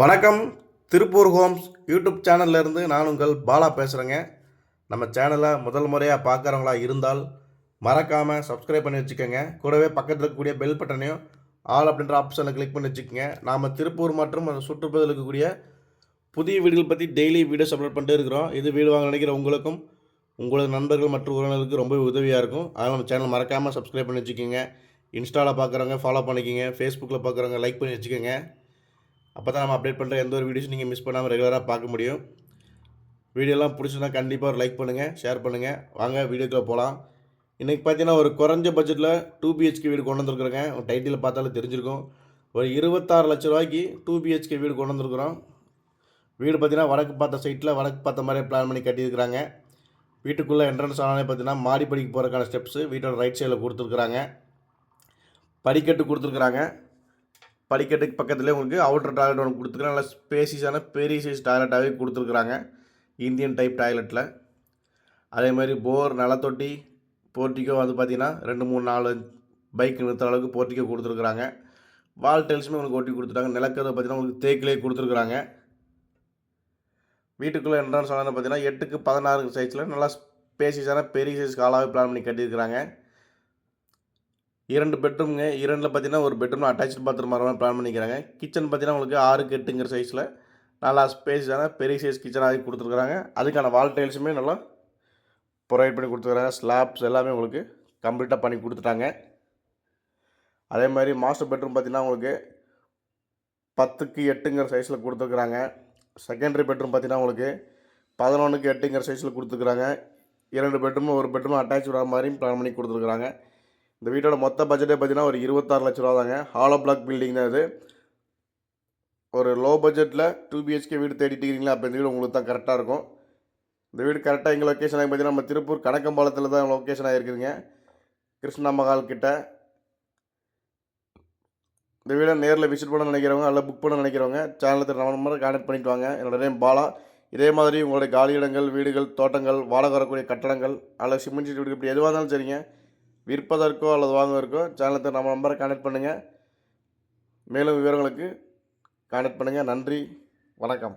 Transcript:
வணக்கம். Tiruppur Holmes YouTube சேனல்லேருந்து நான் உங்கள் பாலா பேசுகிறேங்க. நம்ம சேனலை முதல் முறையாக பார்க்குறவங்களா இருந்தால் மறக்காமல் சப்ஸ்கிரைப் பண்ணி வச்சுக்கோங்க. கூடவே பக்கத்தில் இருக்கக்கூடிய பெல் பட்டனையும் ஆல் அப்படின்ற ஆப்ஷனை கிளிக் பண்ணி வச்சுக்கோங்க. நாம் திருப்பூர் மற்றும் அந்த சுற்றுப்பகுதியில் இருக்கக்கூடிய புதிய வீடுகள் பற்றி டெய்லி வீடியோஸ் அப்லோட் பண்ணிட்டு இருக்கிறோம். இது வீடு வாங்க நினைக்கிற உங்களுக்கும் உங்களது நண்பர்கள் மற்றும் உறவினர்களுக்கு ரொம்ப உதவியாக இருக்கும். அதனால் நம்ம சேனல் மறக்காமல் சப்ஸ்கிரைப் பண்ணி வச்சுக்கோங்க. இன்ஸ்டாவில் பார்க்குறவங்க ஃபாலோ பண்ணிக்கோங்க. ஃபேஸ்புக்கில் பார்க்குறவங்க லைக் பண்ணி வச்சுக்கோங்க. அப்போ தான் நம்ம அப்டேட் பண்ணுற எந்த ஒரு வீடியோஸும் நீங்கள் மிஸ் பண்ணாமல் ரெகுலராக பார்க்க முடியும். வீடியோலாம் பிடிச்சிருந்தா கண்டிப்பாக ஒரு லைக் பண்ணுங்கள், ஷேர் பண்ணுங்கள். வாங்க வீடியோக்குள்ளே போகலாம். இன்றைக்கி பார்த்தீங்கன்னா ஒரு குறைஞ்ச பட்ஜெட்டில் 2 BHK வீடு கொண்டு வந்துருக்குறேங்க. டைட்டில் பார்த்தாலும் தெரிஞ்சிருக்கும். ஒரு 26 லட்ச ரூபாய்க்கு 2 BHK வீடு கொண்டு வந்துருக்குறோம். வீடு பார்த்தீங்கன்னா வடக்கு பார்த்த சைட்டில் வடக்கு பார்த்த மாதிரியே பிளான் பண்ணி கட்டியிருக்கிறாங்க. வீட்டுக்குள்ளே என்ட்ரன்ஸ் ஆனாலே பார்த்தீங்கன்னா மாடிப்படிக்கு போகிறதுக்கான ஸ்டெப்ஸு வீட்டோட ரைட் சைடில் கொடுத்துருக்குறாங்க. படிக்கட்டு கொடுத்துருக்குறாங்க. படிக்கட்டுக்கு பக்கத்துலேயே உங்களுக்கு அவுட்டர் டாய்லெட் ஒன்று கொடுத்துருக்காங்க. நல்லா ஸ்பேசியஸான பெரிய சைஸ் டாய்லெட்டாகவே கொடுத்துருக்குறாங்க இந்தியன் டைப் டாய்லெட்டில். அதே மாதிரி போர், நிலத்தொட்டி, போர்ட்டிக்கோ வந்து பார்த்திங்கன்னா 2, 3, 4 பைக் நிறுத்துற அளவுக்கு போர்ட்டிக்கோ கொடுத்துருக்குறாங்க. வால் டைல்ஸுமே உங்களுக்கு ஒட்டி கொடுத்துட்டாங்க. நிலக்கதை பார்த்திங்கன்னா உங்களுக்கு தேக்கிலே கொடுத்துருக்குறாங்க. வீட்டுக்குள்ளே என்ட்ரன்ஸ் ஆனால் பார்த்தீங்கன்னா 8க்கு 16 சைஸில் நல்லா ஸ்பேசியஸான பெரிய சைஸ் காலாகவே பிளான் பண்ணி கட்டியிருக்கிறாங்க. 2 பெட்ரூம்ங்க. 2ல் பார்த்தீங்கன்னா ஒரு பெட்ரூம் அட்டாச்சு பாத்ரூம் வர பிளான் பண்ணிக்கிறாங்க. கிச்சன் பார்த்தீங்கன்னா உங்களுக்கு 6க்கு 8ங்கிற சைஸில் நல்லா ஸ்பேஸான பெரிய சைஸ் கிச்சனாகவே கொடுத்துருக்குறாங்க. அதுக்கான வால் டைல்ஸுமே நல்லா ப்ரொவைட் பண்ணி கொடுத்துருக்குறாங்க. ஸ்லாப்ஸ் எல்லாமே உங்களுக்கு கம்ப்ளீட்டாக பண்ணி கொடுத்துட்டாங்க. அதே மாதிரி மாஸ்டர் பெட்ரூம் பார்த்தீங்கன்னா உங்களுக்கு 10க்கு 8ங்கிற சைஸில் கொடுத்துருக்குறாங்க. செகண்டரி பெட்ரூம் பார்த்தீங்கன்னா உங்களுக்கு 11க்கு 8ங்கிற சைஸில் கொடுத்துருக்குறாங்க. 2 பெட்ரூம் ஒரு பெட்ரூம் அட்டாச் வர மாதிரியும் பிளான் பண்ணி கொடுத்துருக்குறாங்க. இந்த வீட்டோட மொத்த பட்ஜெட்டே பார்த்தீங்கன்னா ஒரு 26 லட்ச ரூபா தாங்க. ஹாலோ பிளாக் பில்டிங் தான் இது. ஒரு லோ பட்ஜெட்டில் 2 BHK வீடு தேடிட்டு இருக்கீங்களா, அப்போ இந்த வீடு உங்களுக்கு தான் கரெக்டாக இருக்கும். இந்த வீடு கரெக்டாக எங்கள் லொக்கேஷன் பார்த்தீங்கன்னா நம்ம திருப்பூர் கணக்கம்பாலத்தில் தான் லொக்கேஷன் ஆகிருக்குதுங்க. கிருஷ்ணா மகால் கிட்ட. இந்த வீடை நேரில் விசிட் பண்ண நினைக்கிறவங்க அல்ல புக் பண்ண நினைக்கிறவங்க சேனலுக்கு நம்பர் கான்டெக்ட் பண்ணிட்டு வாங்க. என்னோட நேம் பாலா. இதே மாதிரி உங்களுடைய காலி இடங்கள், வீடுகள், தோட்டங்கள், வாடகை வரக்கூடிய கட்டடங்கள் அல்லது சிமெண்ட் சீட் வீடு இப்படி எதுவாக இருந்தாலும் சரிங்க, விற்பதற்கோ அல்லது வாங்குவதற்கோ சேனலுக்கு நம்ம நம்பரை கான்டெக்ட் பண்ணுங்கள். மேலும் விவரங்களுக்கு கான்டெக்ட் பண்ணுங்கள். நன்றி, வணக்கம்.